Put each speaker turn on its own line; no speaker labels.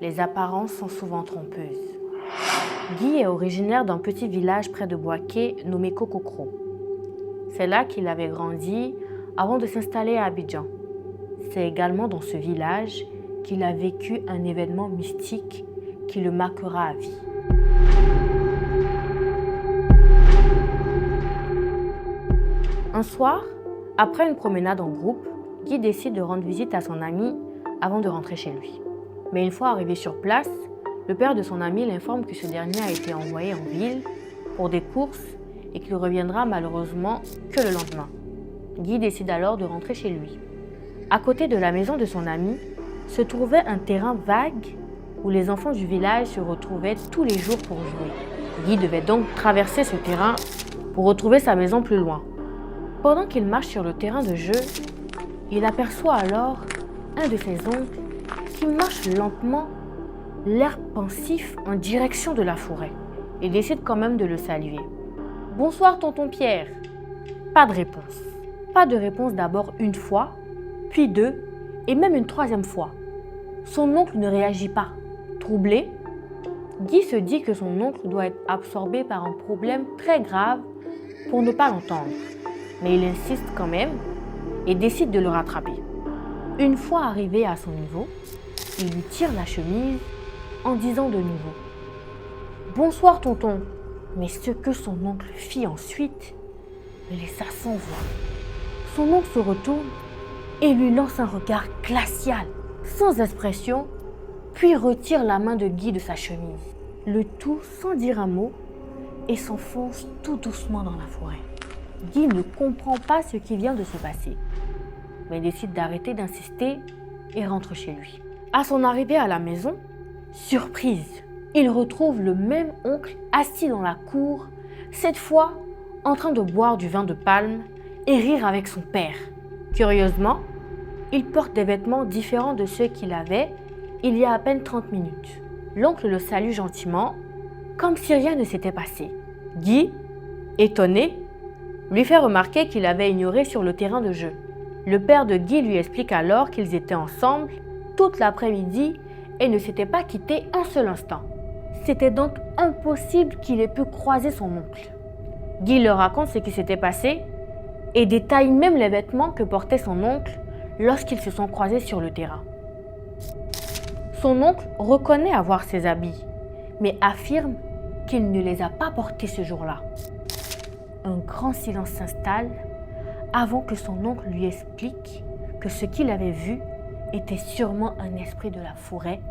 les apparences sont souvent trompeuses. Guy est originaire d'un petit village près de Boaké nommé Kokokro. C'est là qu'il avait grandi avant de s'installer à Abidjan. C'est également dans ce village qu'il a vécu un événement mystique qui le marquera à vie. Un soir, après une promenade en groupe, Guy décide de rendre visite à son ami avant de rentrer chez lui. Mais une fois arrivé sur place, le père de son ami l'informe que ce dernier a été envoyé en ville pour des courses et qu'il reviendra malheureusement que le lendemain. Guy décide alors de rentrer chez lui. À côté de la maison de son ami se trouvait un terrain vague où les enfants du village se retrouvaient tous les jours pour jouer. Guy devait donc traverser ce terrain pour retrouver sa maison plus loin. Pendant qu'il marche sur le terrain de jeu, il aperçoit alors un de ses oncles qui marche lentement, l'air pensif en direction de la forêt. Il décide quand même de le saluer. « Bonsoir tonton Pierre !» Pas de réponse. Pas de réponse d'abord une fois, puis deux, et même une troisième fois. Son oncle ne réagit pas. Troublé, Guy se dit que son oncle doit être absorbé par un problème très grave pour ne pas l'entendre. Mais il insiste quand même et décide de le rattraper. Une fois arrivé à son niveau, il lui tire la chemise en disant de nouveau « Bonsoir tonton !» Mais ce que son oncle fit ensuite le laissa sans voix. Son oncle se retourne et lui lance un regard glacial, sans expression, puis retire la main de Guy de sa chemise. Le tout sans dire un mot et s'enfonce tout doucement dans la forêt. Guy ne comprend pas ce qui vient de se passer, mais décide d'arrêter d'insister et rentre chez lui. À son arrivée à la maison, surprise, il retrouve le même oncle assis dans la cour, cette fois en train de boire du vin de palme et rire avec son père. Curieusement, il porte des vêtements différents de ceux qu'il avait il y a à peine 30 minutes. L'oncle le salue gentiment, comme si rien ne s'était passé. Guy, étonné, lui fait remarquer qu'il avait ignoré sur le terrain de jeu. Le père de Guy lui explique alors qu'ils étaient ensemble toute l'après-midi et ne s'étaient pas quittés un seul instant. C'était donc impossible qu'il ait pu croiser son oncle. Guy leur raconte ce qui s'était passé et détaille même les vêtements que portait son oncle lorsqu'ils se sont croisés sur le terrain. Son oncle reconnaît avoir ces habits, mais affirme qu'il ne les a pas portés ce jour-là. Un grand silence s'installe avant que son oncle lui explique que ce qu'il avait vu était sûrement un esprit de la forêt